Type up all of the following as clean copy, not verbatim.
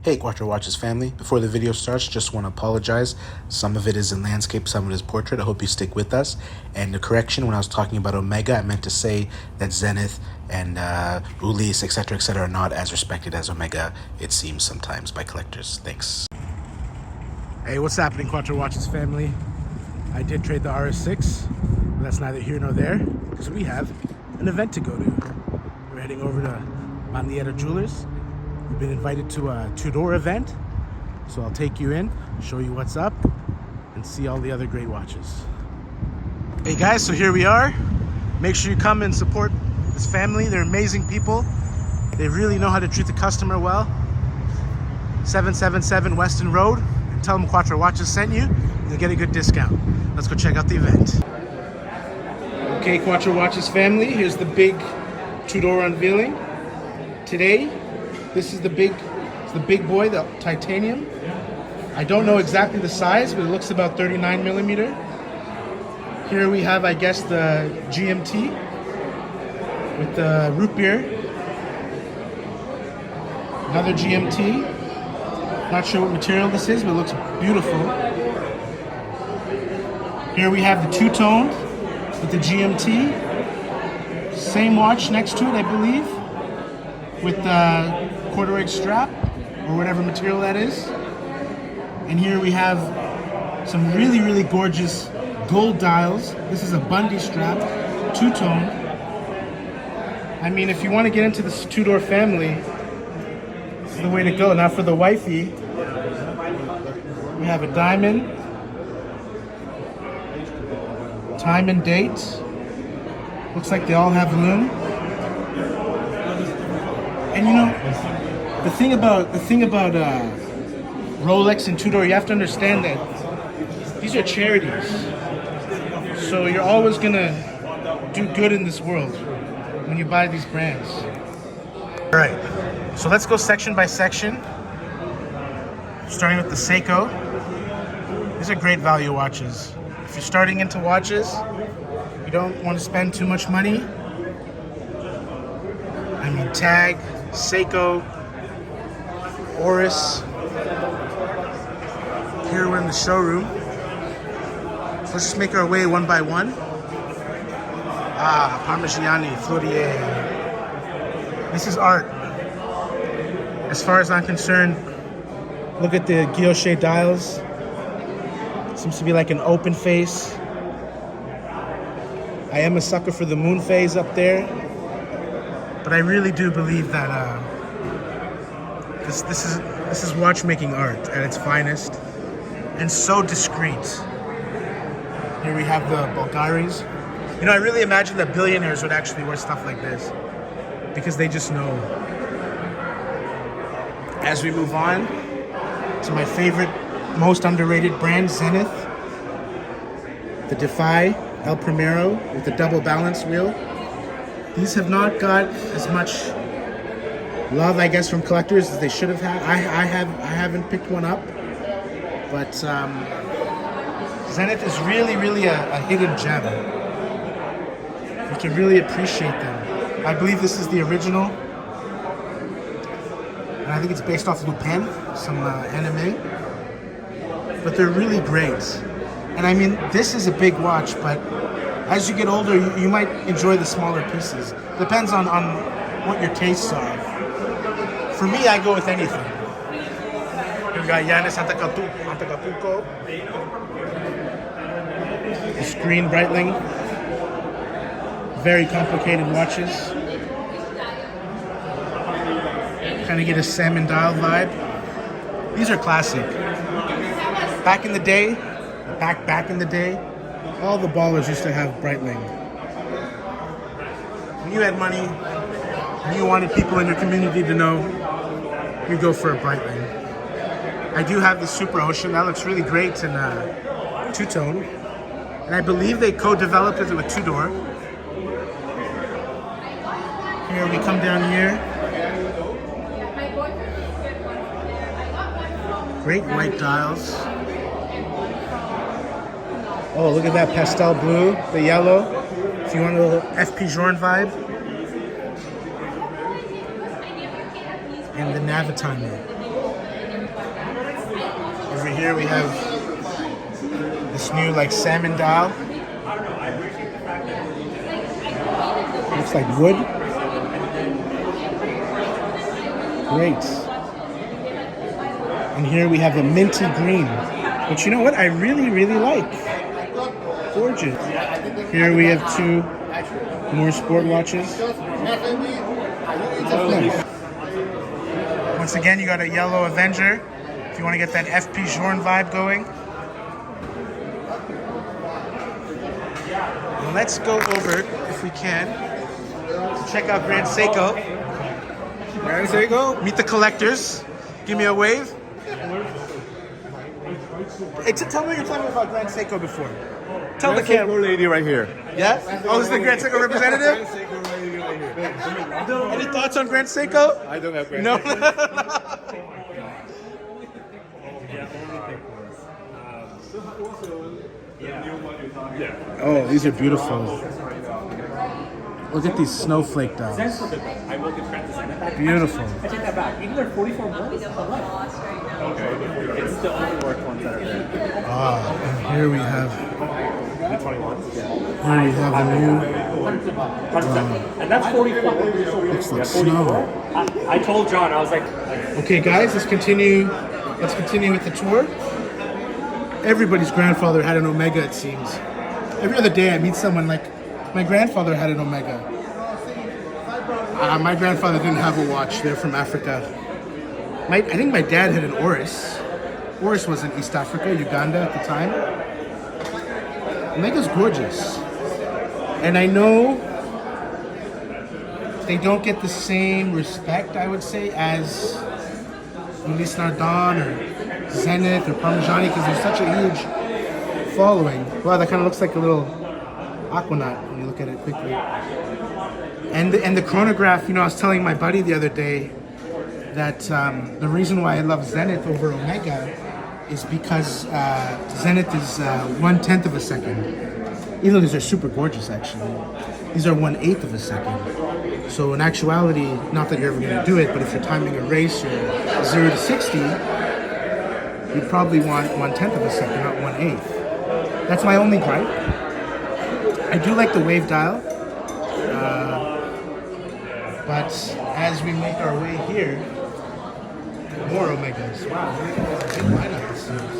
Hey Quattro Watches family, before the video starts, just want to apologize. Some of it is in landscape, some of it is portrait. I hope you stick with us. And the correction, when I was talking about Omega, I meant to say that Zenith and Ulysse, etc., are not as respected as Omega, it seems sometimes, by collectors. Thanks. Hey, what's happening, Quattro Watches family? I did trade the RS6, but that's neither here nor there, because we have an event to go to. We're heading over to Bandiera Jewellers. We've been invited to a Tudor event, so I'll take you in, show you what's up, and see all the other great watches. Hey guys, so here we are. Make sure you come and support this family. They're amazing people. They really know how to treat the customer well. 777 Weston Road. Tell them Quattro Watches sent you. You'll get a good discount. Let's go check out the event. Okay, Quattro Watches family, here's the big Tudor unveiling. Today, this is the big boy, the titanium. I don't know exactly the size, but it looks about 39 millimeter. Here we have, I guess, the GMT with the root beer. Another GMT. Not sure what material this is, but it looks beautiful. Here we have the two-tone with the GMT. Same watch next to it, I believe, with the corduroy strap or whatever material that is. And here we have some really gorgeous gold dials. This is a Bundy strap, two-tone. I mean, if you want to get into this Tudor family, this is the way to go. Now for the wifey, we have a diamond, time and date. Looks like they all have lume. And you know, the thing about Rolex and Tudor, you have to understand that these are charities. So you're always gonna do good in this world when you buy these brands. All right, so let's go section by section. Starting with the Seiko. These are great value watches. If you're starting into watches, you don't want to spend too much money. I mean, Tag, Seiko, Ulysse. Here we're in the showroom. So let's just make our way one by one. Parmigiani, Flautier. This is art. As far as I'm concerned, look at the guilloche dials. Seems to be like an open face. I am a sucker for the moon phase up there. But I really do believe that this is watchmaking art at its finest, and so discreet. Here we have the Bulgaris. You know, I really imagine that billionaires would actually wear stuff like this because they just know. As we move on to my favorite, most underrated brand, Zenith, the Defy El Primero with the double balance wheel. These have not got as much love, I guess, from collectors as they should have had. I haven't picked one up, but Zenith is really a hidden gem. You can really appreciate them. I believe this is the original, and I think it's based off Lupin, some anime. But they're really great. And I mean, this is a big watch, but as you get older, you might enjoy the smaller pieces. Depends on what your tastes are. For me, I go with anything. We've got Yanis Antetokounmpo. The screen Breitling. Very complicated watches. Kind of get a salmon dial vibe. These are classic. Back in the day, all the ballers used to have Breitling. When you had money, and you wanted people in your community to know, you go for a Breitling. I do have the Super Ocean. That looks really great in two-tone. And I believe they co-developed it with Tudor. Here we come down here. Great white dials. Oh, look at that pastel blue, the yellow. If you want a little FP Journe vibe. And the Navitimer. here we have this new like salmon dial. Looks like wood. Great. And here we have a minty green, which you know what I really, really like. Gorgeous. Here we have two more sport watches. Nice. Once again, you got a yellow Avenger if you want to get that FP Journe vibe going. And let's go over, if we can, to check out Grand Seiko. Grand Seiko? Meet the collectors. Give me a wave. Hey, tell me what you're telling me about Grand Seiko before. Tell the camera. Seiko lady right here. Yeah? Oh, this is the Grand Seiko representative? Grand Seiko lady right here. Any thoughts on Grand Seiko? I don't have Grand No. Oh, these are beautiful. Look at these snowflake dolls. Beautiful. I take that back. Even though 44 months, okay. It's the overworked ones that are there. Ah, and here we have. The 21s? Here we have the new. 100%. And that's 44. Looks like snow. I told John, I was like. Okay, guys, let's continue. Let's continue with the tour. Everybody's grandfather had an Omega, it seems. Every other day I meet someone like, my grandfather had an Omega. My grandfather didn't have a watch. They're from Africa. I think my dad had an Ulysse. Ulysse was in East Africa, Uganda at the time. Omega's gorgeous. And I know they don't get the same respect, I would say, as Ulysse Nardin or Zenith or Parmigiani, because there's such a huge following. Wow, that kind of looks like a little aquanaut when you look at it quickly. And the chronograph, you know, I was telling my buddy the other day that the reason why I love Zenith over Omega is because Zenith is 1/10 of a second. Even though these are super gorgeous, actually. These are 1/8 of a second. So in actuality, not that you're ever going to do it, but if you're timing a race or 0 to 60, you'd probably want 1/10 of a second, not 1/8. That's my only gripe. I do like the wave dial. But as we make our way here, more Omegas. Wow, big lineup this is.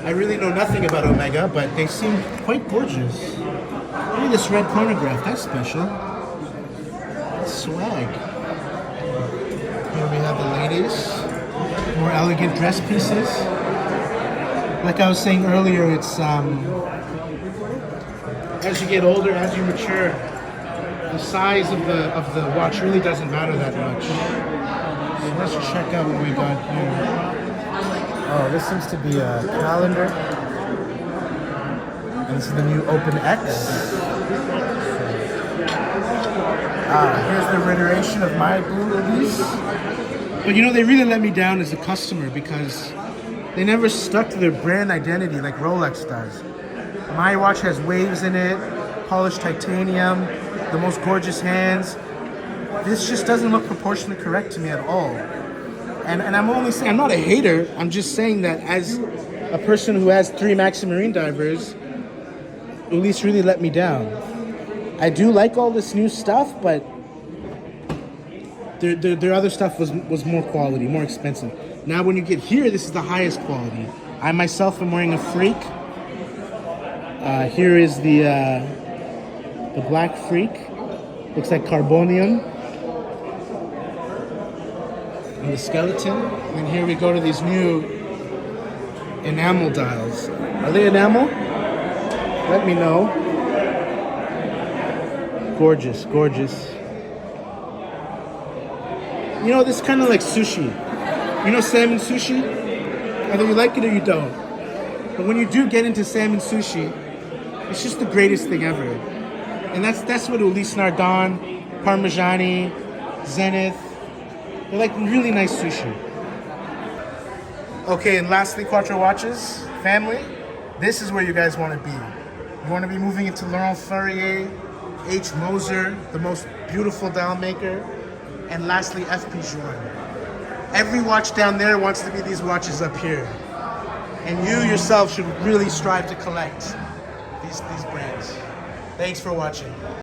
I really know nothing about Omega, but they seem quite gorgeous. Look at this red chronograph, that's special. That's swag. Here we have the ladies. More elegant dress pieces. Like I was saying earlier, it's as you get older, as you mature, the size of the watch really doesn't matter that much. So let's check out what we got here. Oh, this seems to be a calendar. And this is the new Open X. Here's the reiteration of my blue Ulysse. But you know, they really let me down as a customer because they never stuck to their brand identity like Rolex does. My watch has waves in it, polished titanium, the most gorgeous hands. This just doesn't look proportionally correct to me at all. And I'm only saying, I'm not a hater, I'm just saying that as a person who has 3 Maxi Marine divers, Ulysse really let me down. I do like all this new stuff, but their other stuff was more quality, more expensive. Now when you get here, this is the highest quality. I myself am wearing a Freak. Here is the Black Freak. Looks like carbonium. And the skeleton. And here we go to these new enamel dials. Are they enamel? Let me know. Gorgeous, gorgeous. You know, this is kind of like sushi. You know salmon sushi? Either you like it or you don't. But when you do get into salmon sushi, it's just the greatest thing ever. And that's what Ulysse Nardin, Parmigiani, Zenith, they're like really nice sushi. Okay, and lastly, Quattro Watches, family, this is where you guys want to be. You want to be moving into Laurent Ferrier, H. Moser, the most beautiful dial maker, and lastly, FP Journe. Every watch down there wants to be these watches up here. And you yourself should really strive to collect these brands. Thanks for watching.